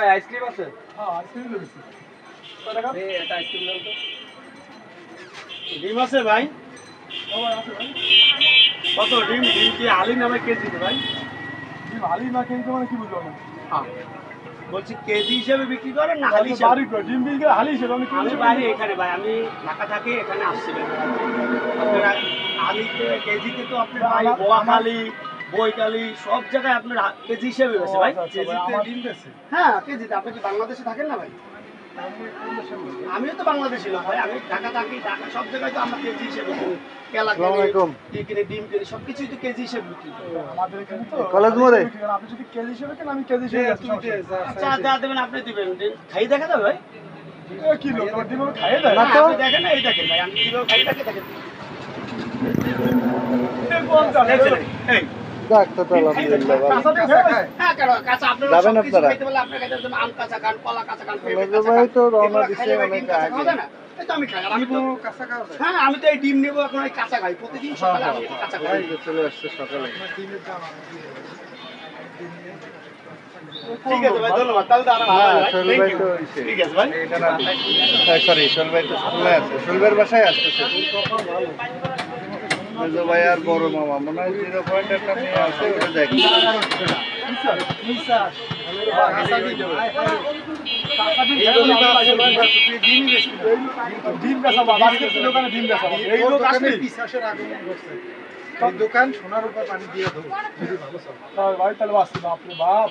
ভাই আইসক্রিম আছে? হ্যাঁ আইসক্রিম দিয়েছি কত টাকা এটা আইসক্রিম দাও তো। ডিম আছে ভাই? সবাই আছে ভাই কত ডিম? ডিম কি আলি নামে কেজিতে ভাই? ডিম হালি না খেয়ে মানে কি বুঝলো না বলছি কেজি হিসেবে বিক্রি করেন না হালি হিসেবে? বাড়ি করে ডিম বিক্রি হালি হিসেবে আমি আমি বাইরে এখানে ভাই, আমি ঢাকা থাকি, এখানে আসছি ভাই। আপনারা আলিতে কেজিতে তো আপনি ভাই বোয়াখালী বইকালি সব জায়গায় আপনার কেজি হিসেবে বেছে ভাই। কেজিতে ডিম বেছে হ্যাঁ কেজিতে। আপনি কি বাংলাদেশে থাকেন না ভাই? আমিও তো বাংলাদেশি লোক ভাই, আমি ঢাকা থাকি, ঢাকা সব জায়গায় তো আমরা কেজি হিসেবে কিনি। কেলা কিনি, কিনে ডিম কিনি, সবকিছুই তো কেজি হিসেবে বিক্রি করি। আমাদের এখানে তো কলেজ মোড়ে আপনি যদি কেজি হিসেবে কেন আমি কেজি হিসেবে আচ্ছা যা দেবেন আপনি দিবেন, খাই দেখা যাবে ভাই? কিলো তোমার ডিম খাইয়ে দেয় না তো দেখেন না, এই দেখেন ভাই, আমি কিলো খাই দেখে দেখেন। এই যাক তো আলহামদুলিল্লাহ ভালো। কাঁচা ডিম খায় হ্যাঁ কেন কাঁচা আপনারা যাবেন সবকিছু আপনারা? খাইতে বলে আপনার কাছে যেমন আম কাঁচা খান, কলা কাঁচা খান, পেঁপে মেজো কাঁচা ভাই খান, তো রওনা এগুলো দিছে খাইলে ভাই অনেক ডিম কাঁচা আগে। খাওয়া যায় না? এই তো আমি খাই, আর আমি তো কাঁচা খাওয়া যায় হ্যাঁ আমি তো এই ডিম নেবো এখন, এই কাঁচা খাই প্রতিদিন সকালে আমি একটু কাঁচা খাই। এই যে চলে আসছে সকালে। ডিমের দাম ঠিক আছে ভাই, ধন্যবাদ। তাহলে তো আরো ভালো হ্যাঁ হয়। শৈল Thank ভাই you. তো হইছে। ঠিক আছে ভাই। সরি শৈল ভাই তো স্কুলে আছে, শৈল ভাইয়ের বাসায় আসতেছে। মেজো ভাই আর বড় মামা মনে হয় 0 পয়েন্ট একটা নিয়ে আছে, ওটা দেখি। ডিম বেচা বাস্কেটের দোকানে ডিম বেচা এই লোক আসলে দোকান সোনার উপর পানি দিয়ে দেবো যদি ভালো চলে। ভাই তাহলে বাঁচতে বাপরে বাপ